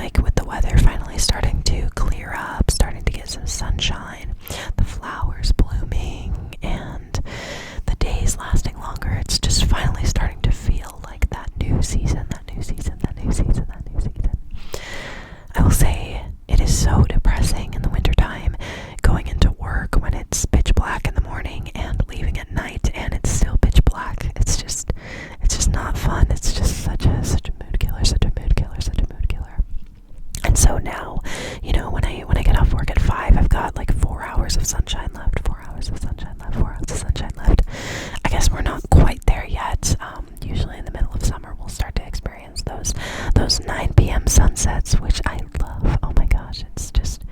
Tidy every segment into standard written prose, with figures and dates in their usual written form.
like with the weather finally starting to clear up, starting to get some sunshine, the flowers blooming, and the days lasting longer, it's just finally starting to feel like that new season, that new season, that new season, that new season. I will say it is so depressing in the wintertime going into work when it's pitch black in the morning and leaving at night and it's still pitch black. It's just not fun. It's just such a mood killer, such a mood killer, such a mood killer. And so now, you know, when I get off work at 5, I've got like 4 hours of sunshine left, 4 hours of sunshine left, 4 hours of sunshine left. I guess we're not quite there yet. Usually in the middle of summer, we'll start to experience those 9 p.m. sunsets, which I love. Oh my gosh, it's just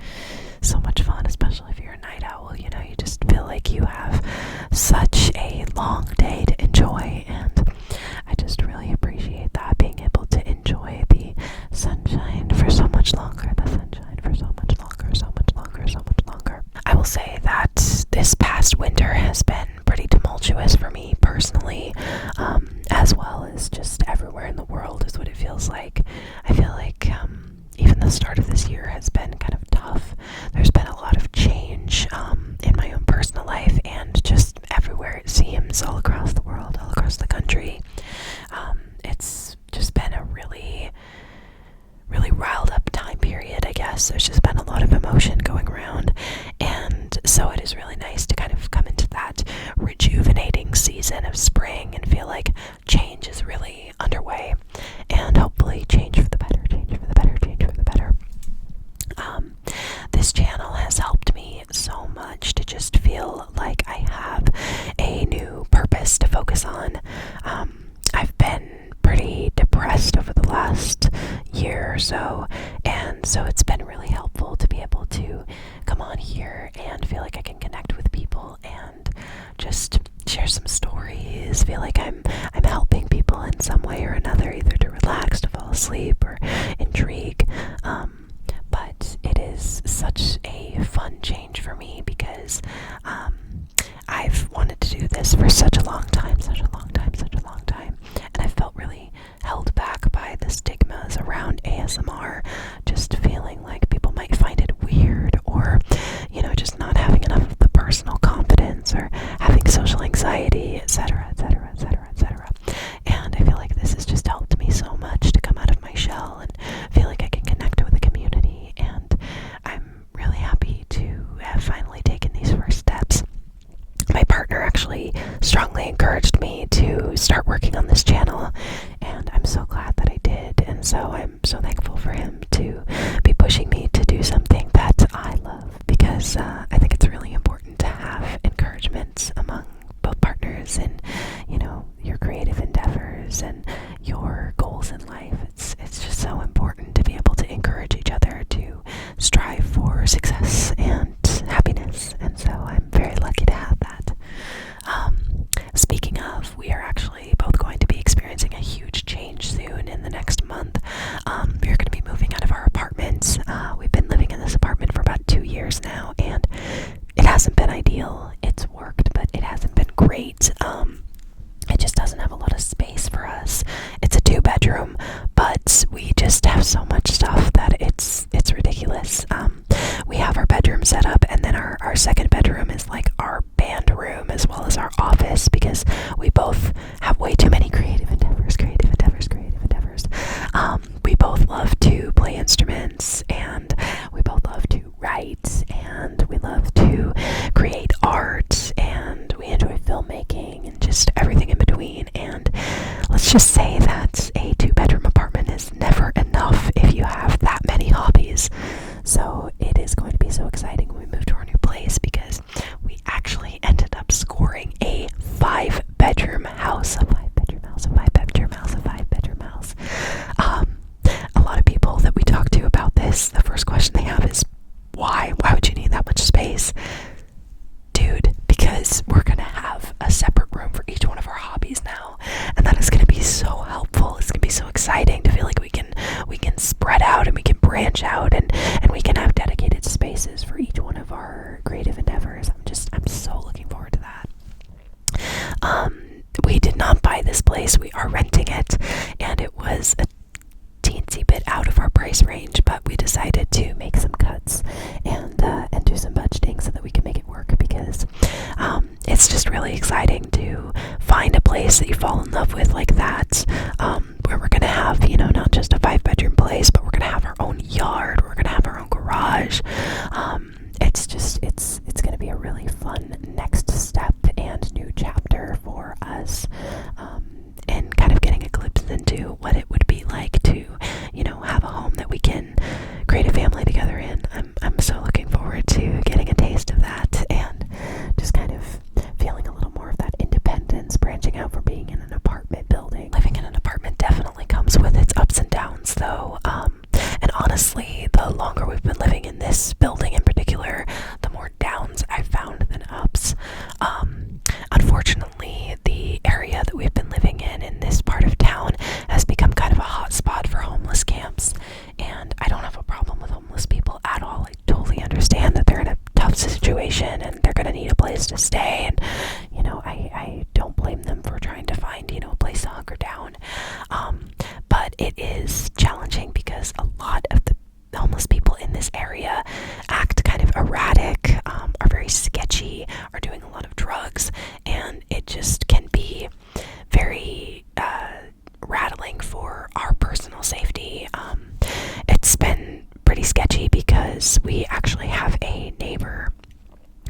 so much fun, especially if you're a night owl. You know, you just feel like you have such a long day to enjoy, and I just really appreciate that, being able to enjoy the sunshine for so much longer, the sunshine for so much longer, so much longer, so much longer. I will say that this past winter has been pretty tumultuous for me personally, as well as just everywhere in the world is what it feels like. I feel like even the start of this year has been kind of tough. There's been a lot of change in my own personal life and just everywhere it seems, all across the world, all across the country. It's just been a really riled up time period, I guess. There's just been a lot of emotion going around, and so it is really nice to kind of come into that rejuvenating season of spring and feel like change is really underway, and hopefully change for the better, change for the better, change for the better. This channel has helped me so much to just feel like I have a new purpose to focus on. I've been pretty depressed over the last year or so, and so it's been really helpful to be able to come on here and feel like I can connect with people and just share some stories, feel like I'm helping people in some way or another, either to relax, to fall asleep, or intrigue. But it is such a fun change for me because I've wanted to do this for such a long time, such a long time, such a long time, and I felt really held back by the stigmas around ASMR, just feeling like people might find it weird, or, you know, just not having enough of the personal confidence, or having social anxiety, etc., etc., etc., etc. And I feel like this has just helped me so much to come out of my shell and feel like I can connect with the community, and I'm really happy to have finally taken these first steps. My partner actually strongly encouraged me to start working on this channel, and I'm so glad that I did, and so I'm so thankful for him to be pushing me to do something that I love, because I think it's really important to have encouragement among both partners in, you know, your creative endeavors and your goals in life. It's just so important to be able to encourage each other to strive for success and happiness, and so I'm very lucky to have that. Speaking of, we are actually both going to be experiencing a huge change soon in the next month. We're going to be moving out of our apartment. We've been living in this apartment for about 2 years now, and it hasn't been ideal. It's worked, but it hasn't been great. It just doesn't have a lot of space for us. It's a 2-bedroom, but we just have so much stuff that it's ridiculous. We have our bedroom set up, and then our second bedroom is like our band room as well as our office, because we both have way too many creative endeavors. We both love to play instruments, and we both love to write, and we love to create art, and we enjoy filmmaking and just everything in between. And let's just say that a 2-bedroom apartment is never enough if you have that many hobbies. So it is going to be so exciting when we move to our new place, because we actually ended up scoring a 5-bedroom house, a 5-bedroom house, a 5-bedroom house, a 5-bedroom house. A lot of people that we talk to about this, the first question they have is, why? Why would you need that much space? Dude, because we're going to have a separate room for each one of our hobbies now, and that is going to be so helpful. It's going to be so exciting to feel like we can spread out and we can branch out, and we can have dedicated spaces for each one of our creative endeavors. I'm so looking forward to that. We did not buy this place. We are renting it, and it was a teensy bit out of our price range, because we actually have a neighbor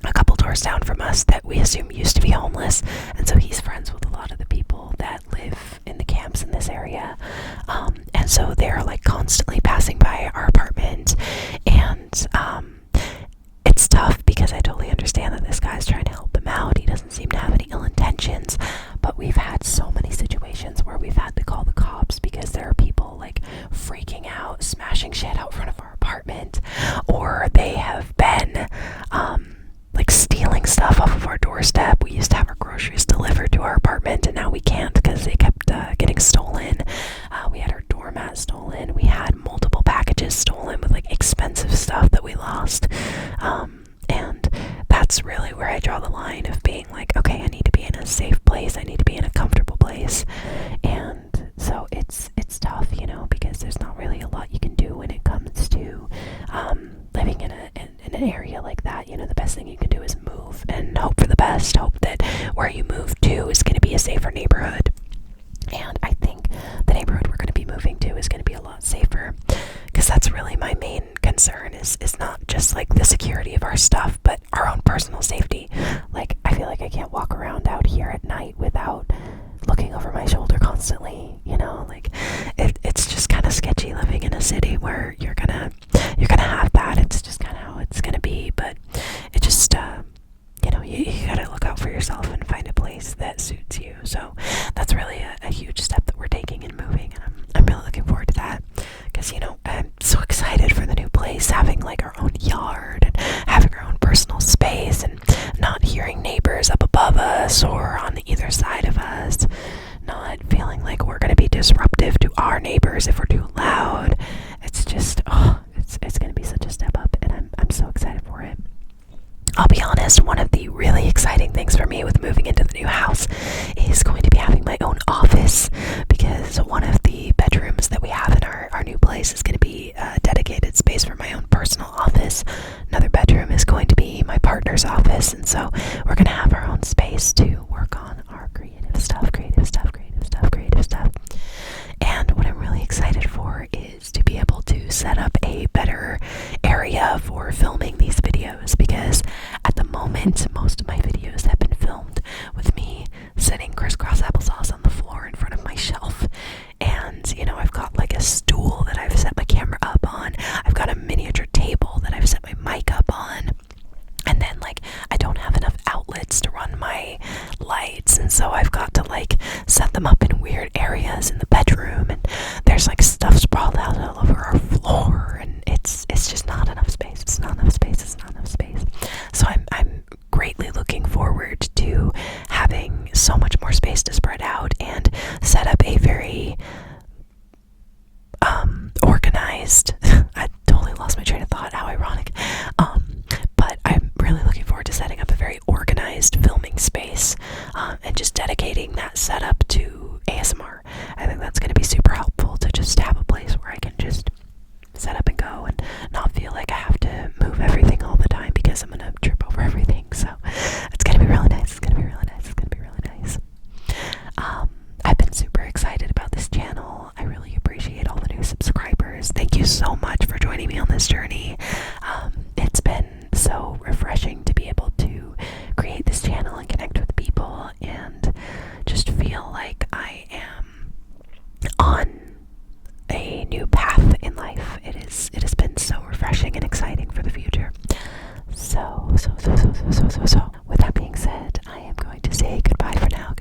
a couple doors down from us that we assume used to be homeless, and so he's friends with a lot of the people that live in the camps in this area, and so they're like constantly passing by our apartment, and it's tough because I totally understand that this guy's trying to help them out. He doesn't seem to have any ill intentions, but we've had so many situations where we've had to call the cops because there are people like freaking out, smashing shit out front of our apartment, or they have been like stealing stuff off of our doorstep. We used to have our groceries delivered to our apartment, and now we can't because they kept getting stolen. We had our doormat stolen. We had multiple packages stolen with like expensive stuff that we lost. And that's really where I draw the line of being like, okay, I need to be in a safe place. I need to be in a comfortable place. And so it's tough, you know, because there's not really a lot you can do when it comes to living in an area like that. You know, the best thing you can do is move and hope for the best. Hope that where you move to is going to be a safer neighborhood. And I think the neighborhood we're going to be moving to is going to be a lot safer, because that's really my main concern is not just like the security of our stuff, but our own personal safety. Like, I feel like I can't walk around out here at night without looking over my shoulder constantly, you know, like it's just kind of sketchy living in a city where you're gonna have that. It's just kind of how it's gonna be, but it just you know, you gotta look out for yourself and find a place that suits you. So that's really a huge step that we're taking in moving, and I'm really looking forward to that, because, you know, I'm so excited for the new place, having like our own yard and having our own personal space and not hearing neighbors up above us or on either side of us, not feeling like we're going to be disruptive to our neighbors if we're too loud. It's just, it's going to be such a step up, and I'm so excited for it. I'll be honest, one of the really exciting things for me with moving into the new house is going to be having my own office, because one of the bedrooms that we have in our new place is going to be a dedicated space for my own personal office. Another bedroom is going to be my partner's office, and so we're going to have our own space to work on our creative stuff. And what I'm really excited for is to be able to set up a better area for filming these videos, because at the moment most of my videos have been filmed with me sitting crisscross applesauce on the floor in front of my shelf. And, you know, I've got like a stool that I've set my camera up on. I've got a miniature table that I've set my mic up on. And then, like, I don't have enough outlets to run my lights, and so I've got to like set them up in weird areas in the bedroom, and there's like stuff sprawled out all over our floor, and it's just not enough space. It's not enough space. So I'm greatly looking forward to having so much more space to spread out and set up a very organized I totally lost my train of thought, how ironic. But I'm really looking forward to setting up a very organized filming space, and just dedicating that setup to ASMR. I think that's going to be super helpful, to just have a place where I can just set up and go and not feel like I have to move everything all the time because I'm going to trip over everything. So it's going to be really nice. I've been super excited about this channel. I really appreciate all the new subscribers. Thank you so much for joining me on this journey. It's been so refreshing to be able to create this channel and connect with people and just feel like I am on a new path in life. It has been so refreshing and exciting for the future. So with that being said, I am going to say goodbye for now.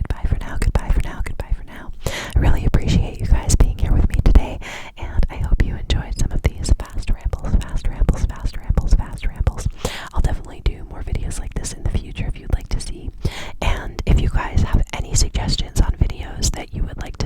I really appreciate you guys being here with me today, and I hope you enjoyed some of these fast rambles. I'll definitely do more videos like this in the future if you'd like to see. And if you guys have any suggestions on videos that you would like